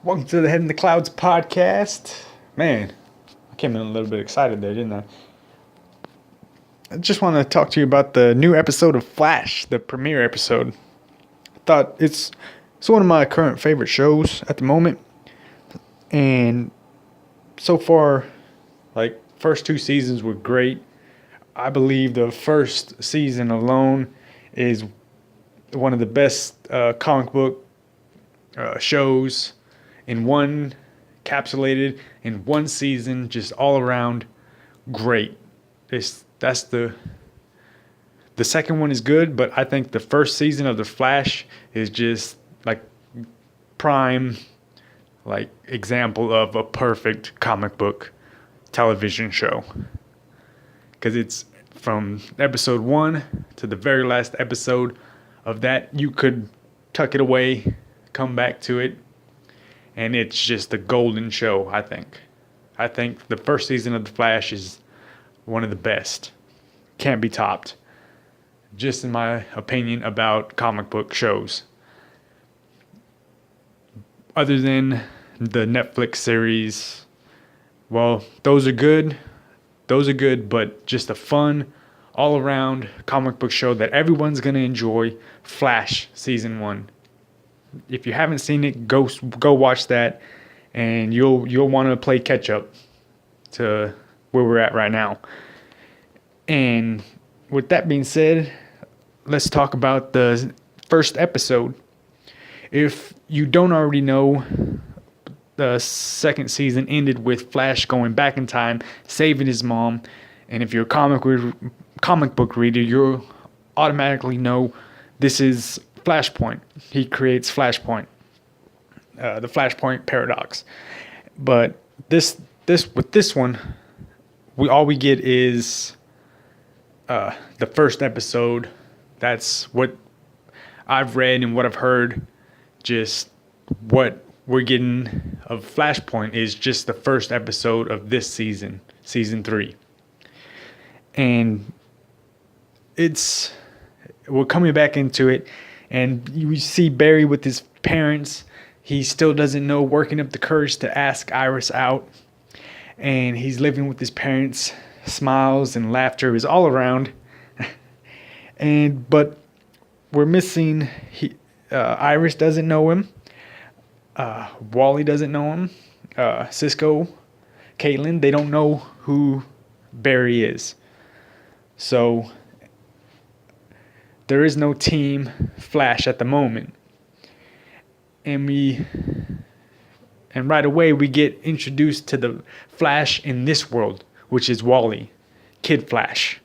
Welcome to the Head in the Clouds podcast. Man, I came in a little bit excited there, didn't I? I just want to talk to you about the new episode of Flash, the premiere episode. I thought it's one of my current favorite shows at the moment. And so far, like, first two seasons were great. I believe the first season alone is one of the best comic book shows in one, capsulated in one season, just all around great. That's the second one is good, but I think the first season of The Flash is just like prime, like, example of a perfect comic book television show. Because it's from episode 1 to the very last episode of that. You could tuck it away, come back to it, and it's just a golden show, I think. I think the first season of The Flash is one of the best. Can't be topped. Just in my opinion about comic book shows. Other than the Netflix series, well, those are good. Those are good, but just a fun, all-around comic book show that everyone's going to enjoy. Flash Season 1. If you haven't seen it, go watch that, and you'll want to play catch up to where we're at right now. And with that being said, let's talk about the first episode. If you don't already know, the second season ended with Flash going back in time, saving his mom, and if you're a comic book reader, you'll automatically know this is Flashpoint. He creates Flashpoint, the Flashpoint paradox. But this with this one, we get is the first episode. That's what I've read and what I've heard. Just what we're getting of Flashpoint is just the first episode of this season, season 3, and we're coming back into it. And you see Barry with his parents. He still doesn't know, working up the courage to ask Iris out. And he's living with his parents. Smiles and laughter is all around. But we're missing. Iris doesn't know him. Wally doesn't know him. Cisco, Caitlin, they don't know who Barry is. So there is no Team Flash at the moment. And right away we get introduced to the Flash in this world, which is Wally, Kid Flash.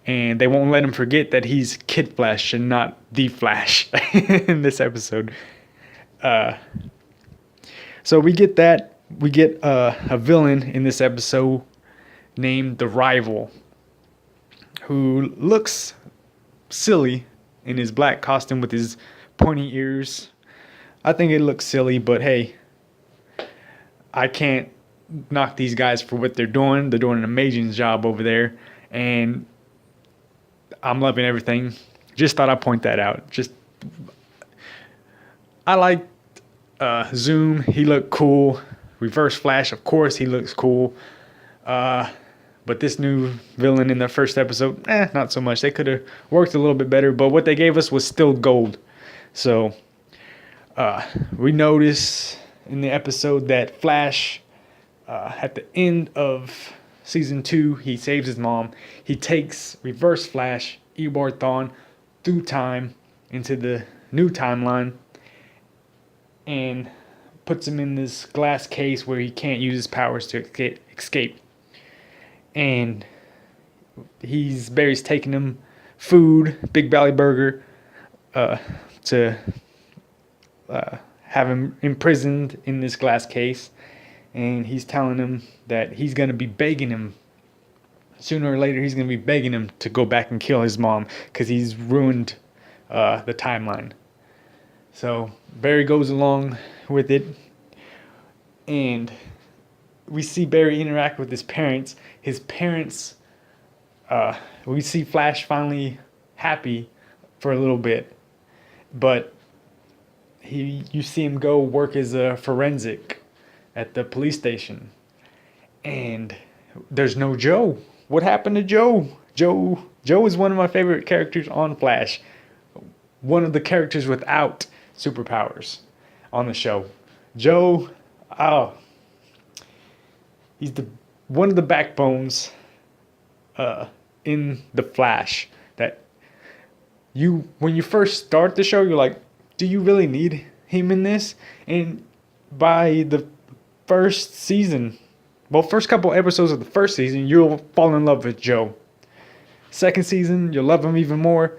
And they won't let him forget that he's Kid Flash and not the Flash in this episode. So we get that. We get a villain in this episode named the Rival, who looks silly in his black costume with his pointy ears. I think it looks silly, but hey, I can't knock these guys for what they're doing. They're doing an amazing job over there, and I'm loving everything. Just thought I'd point that out. I like Zoom. He looked cool. Reverse Flash, of course, he looks cool. But this new villain in the first episode, not so much. They could have worked a little bit better, but what they gave us was still gold. So we notice in the episode that Flash, at the end of season 2, he saves his mom. He takes Reverse Flash, Eobard Thawne, through time into the new timeline and puts him in this glass case where he can't use his powers to escape. And Barry's taking him food, Big Valley Burger, to have him imprisoned in this glass case. And he's telling him that he's going to be begging him. Sooner or later, he's going to be begging him to go back and kill his mom because he's ruined the timeline. So Barry goes along with it. And we see Barry interact with his parents. His parents, we see Flash finally happy for a little bit. But you see him go work as a forensic at the police station, and there's no Joe. What happened to Joe? Joe is one of my favorite characters on Flash. One of the characters without superpowers on the show. Joe, oh, he's the one of the backbones in the Flash. That when you first start the show, you're like, do you really need him in this? And by the first season, first couple episodes of the first season, you'll fall in love with Joe. Second season, you'll love him even more.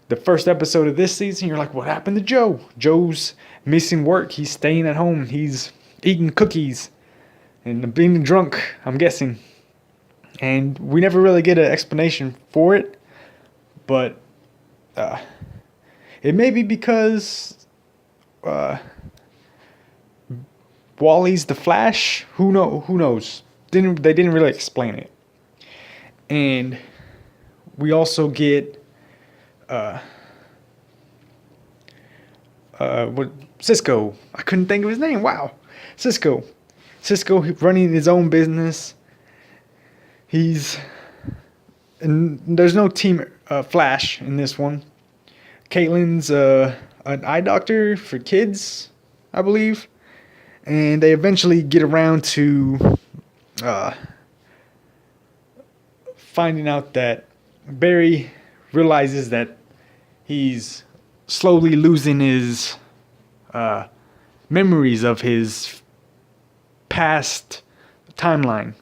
The first episode of this season, you're like, what happened to Joe? Joe's missing work. He's staying at home. He's eating cookies and being drunk, I'm guessing. And we never really get an explanation for it. But it may be because Wally's the Flash. Who knows? They didn't really explain it. And we also get Cisco. I couldn't think of his name. Wow. Cisco running his own business. And there's no team Flash in this one. Caitlin's an eye doctor for kids, I believe. And they eventually get around to finding out that Barry realizes that he's slowly losing his memories of his past timeline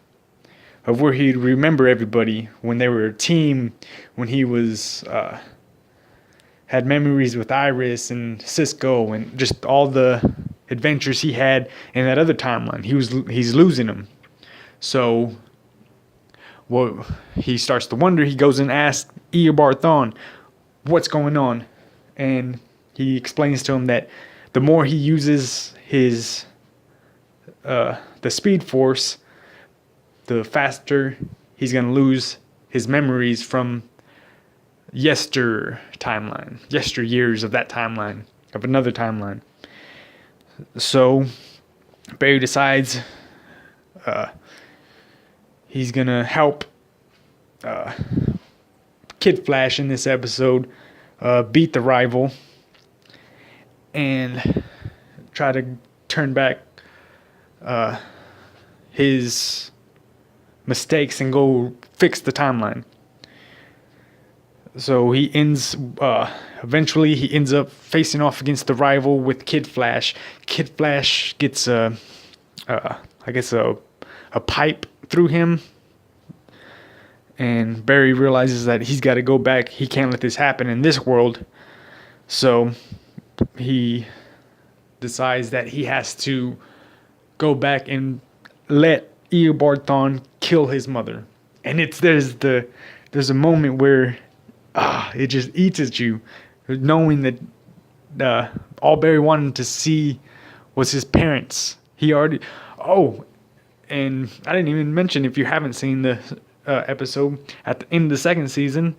of where he'd remember everybody when they were a team, when he was had memories with Iris and Cisco and just all the adventures he had in that other timeline. He's losing them. So he starts to wonder. He goes and asks Eobard Thawne what's going on, and he explains to him that the more he uses his the Speed Force, the faster he's gonna lose his memories from yesteryears of that timeline, of another timeline. So Barry decides he's gonna help Kid Flash in this episode beat the rival and try to turn back his mistakes and go fix the timeline. So eventually he ends up facing off against the rival with Kid Flash. Kid Flash gets a pipe through him, and Barry realizes that he's got to go back. He can't let this happen in this world. So he decides that he has to go back and let Eobard Thawne kill his mother. And there's a moment where it just eats at you, knowing that all Barry wanted to see was his parents. And I didn't even mention, if you haven't seen the episode, at the end of the second season,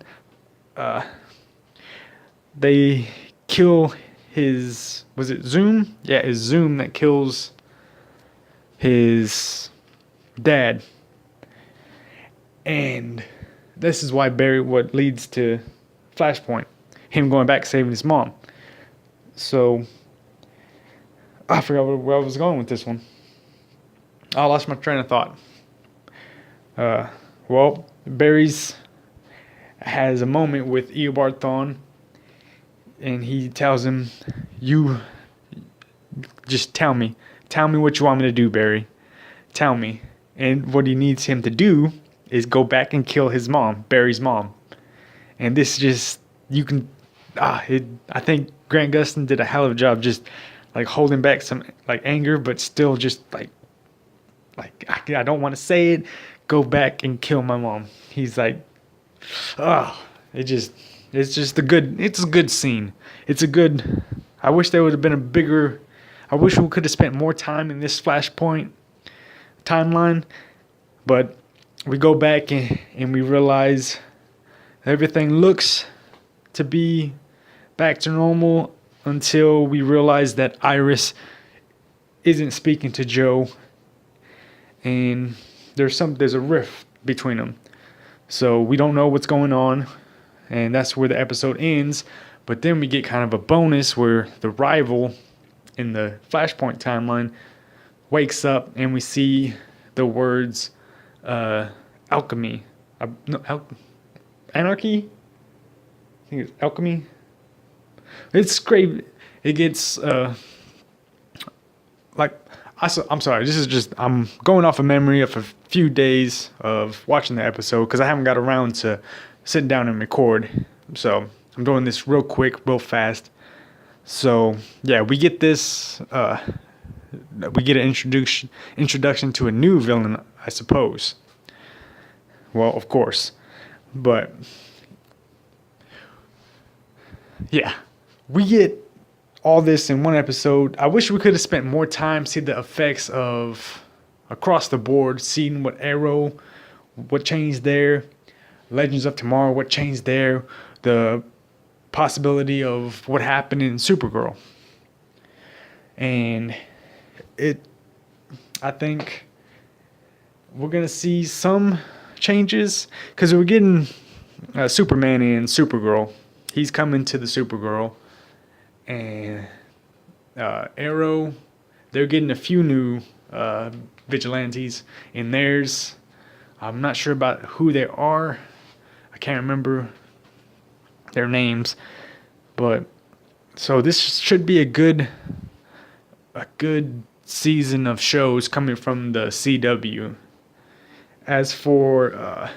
they kill was it Zoom? Yeah, it's Zoom that kills his dad. And this is why what leads to Flashpoint, him going back saving his mom. So I forgot where I was going with this one. I lost my train of thought. Barry's has a moment with Eobard Thawne, and he tells him, "You just tell me what you want me to do, Barry. Tell me." And what he needs him to do is go back and kill his mom, Barry's mom. And this just, I think Grant Gustin did a hell of a job just like holding back some like anger, but still just like I don't want to say it, go back and kill my mom. He's like, it's a good scene. I wish there would have been I wish we could have spent more time in this Flashpoint timeline, but we go back and we realize everything looks to be back to normal until we realize that Iris isn't speaking to Joe, and there's a rift between them. So we don't know what's going on, and that's where the episode ends. But then we get kind of a bonus where the rival in the Flashpoint timeline wakes up, and we see the words alchemy. Anarchy? I think it's alchemy. It's great. It gets I'm sorry. I'm going off of memory of a few days of watching the episode because I haven't got around to sitting down and record. So I'm doing this real quick, real fast. So yeah, we get this. We get an introduction to a new villain, I suppose. Well, of course, but yeah, we get all this in one episode. I wish we could have spent more time seeing the effects of across the board, seeing what Arrow, what changed there, Legends of Tomorrow, what changed there, the possibility of what happened in Supergirl. And I think we're going to see some changes because we're getting Superman and Supergirl. He's coming to the Supergirl. And Arrow, they're getting a few new vigilantes in theirs. I'm not sure about who they are. I can't remember their names. But so this should be a good season of shows coming from the CW. As for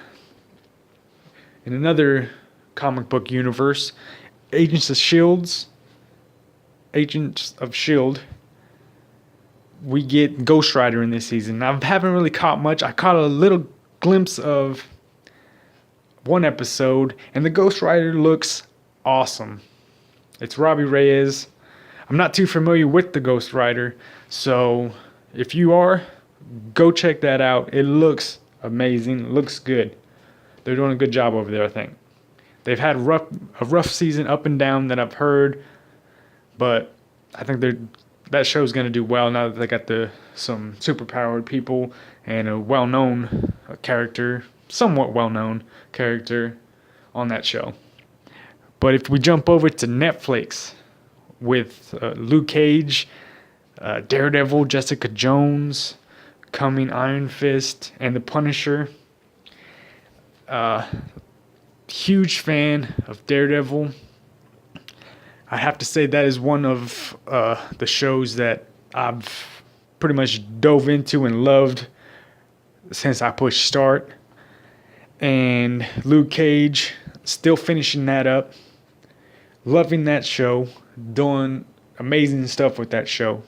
in another comic book universe, Agents of S.H.I.E.L.D., we get Ghost Rider in this season. I haven't really caught much. I caught a little glimpse of one episode, and the Ghost Rider looks awesome. It's Robbie Reyes. I'm not too familiar with the Ghost Rider, so if you are, go check that out. It looks amazing. It looks good. They're doing a good job over there, I think. They've had a rough season up and down that I've heard, but I think that show's going to do well now that they got some superpowered people and a well-known character, somewhat well-known character on that show. But if we jump over to Netflix with Luke Cage, Daredevil, Jessica Jones, coming Iron Fist, and The Punisher. Huge fan of Daredevil. I have to say that is one of the shows that I've pretty much dove into and loved since I pushed start. And Luke Cage, still finishing that up. Loving that show. Doing amazing stuff with that show.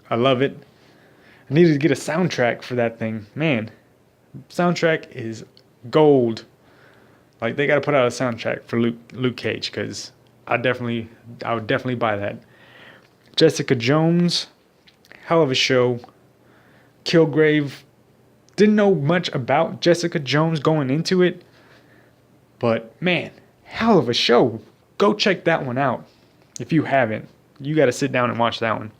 I love it. I needed to get a soundtrack for that thing. Man, soundtrack is gold. Like, they got to put out a soundtrack for Luke Cage because I would definitely buy that. Jessica Jones, hell of a show. Kilgrave, didn't know much about Jessica Jones going into it, but man, hell of a show. Go check that one out. If you haven't, you got to sit down and watch that one.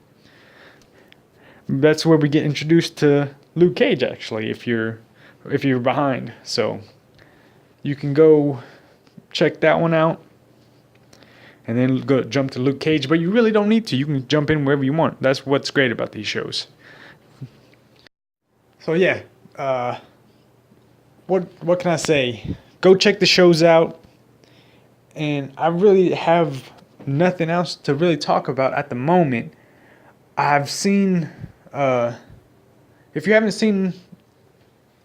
That's where we get introduced to Luke Cage, actually, if you're behind. So you can go check that one out and then go jump to Luke Cage, but you really don't need to. You can jump in wherever you want. That's what's great about these shows. So yeah, what can I say? Go check the shows out. And I really have nothing else to really talk about at the moment. I've seen, if you haven't seen,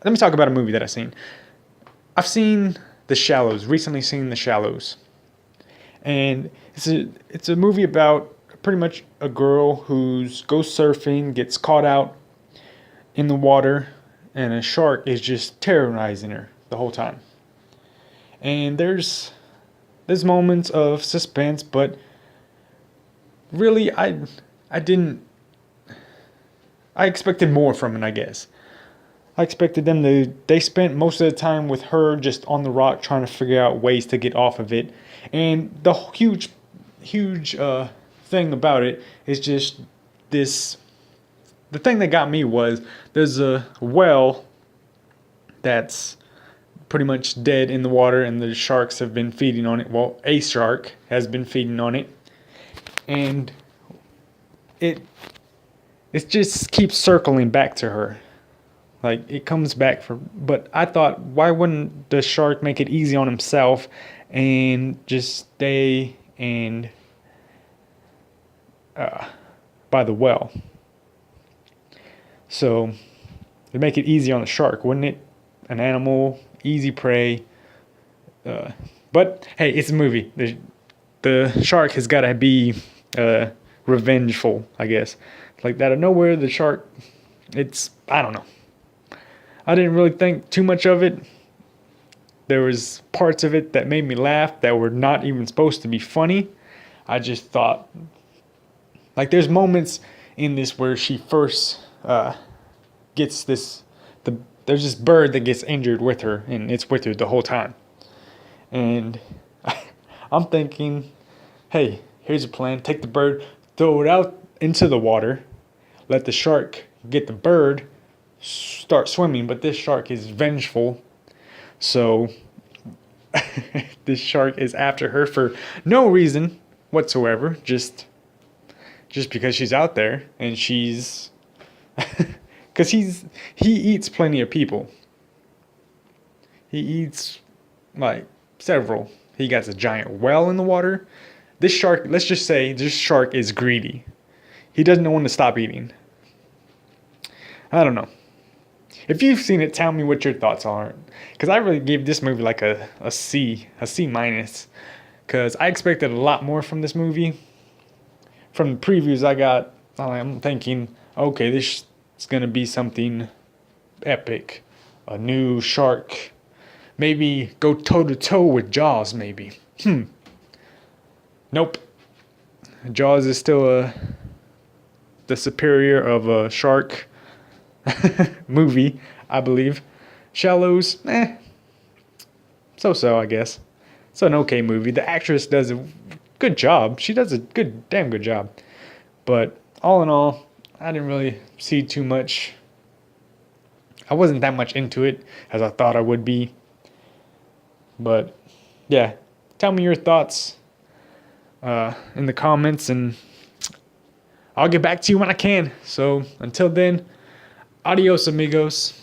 let me talk about a movie that I've seen. I've seen The Shallows, recently seen The Shallows. And it's a movie about pretty much a girl who's goes surfing, gets caught out in the water, and a shark is just terrorizing her the whole time. And there's moments of suspense, but really I expected more from it, I guess. I expected they spent most of the time with her just on the rock trying to figure out ways to get off of it. And the huge thing about it is just this. The thing that got me was there's a well that's pretty much dead in the water, and the sharks have been feeding on it. Well, a shark has been feeding on it, and it it just keeps circling back to her. Like it comes back for. But I thought, why wouldn't the shark make it easy on himself and just stay and by the well? So to make it easy on the shark, wouldn't it? An animal, easy prey. But hey, it's a movie. The shark has got to be revengeful, I guess. Like out of nowhere, the shark. I don't know. I didn't really think too much of it. There was parts of it that made me laugh that were not even supposed to be funny. I just thought, like, there's moments in this where she first gets there's this bird that gets injured with her, and it's with her the whole time. And I'm thinking, hey, here's a plan. Take the bird, throw it out into the water, let the shark get the bird, start swimming. But this shark is vengeful, so this shark is after her for no reason whatsoever, just because she's out there, and she's because he eats plenty of people. He eats like several. He got a giant well in the water. This shark, let's just say this shark is greedy. He doesn't know when to stop eating. I don't know. If you've seen it, tell me what your thoughts are. Because I really gave this movie like a C minus. Because I expected a lot more from this movie. From the previews I got, I'm thinking, okay, this is going to be something epic. A new shark. Maybe go toe to toe with Jaws, maybe. Nope. Jaws is still the superior of a shark movie, I believe. Shallows, so-so, I guess. It's an okay movie. The actress does a good job. She does a damn good job. But all in all, I didn't really see too much. I wasn't that much into it as I thought I would be. But yeah, tell me your thoughts in the comments, and I'll get back to you when I can. So until then, adios amigos.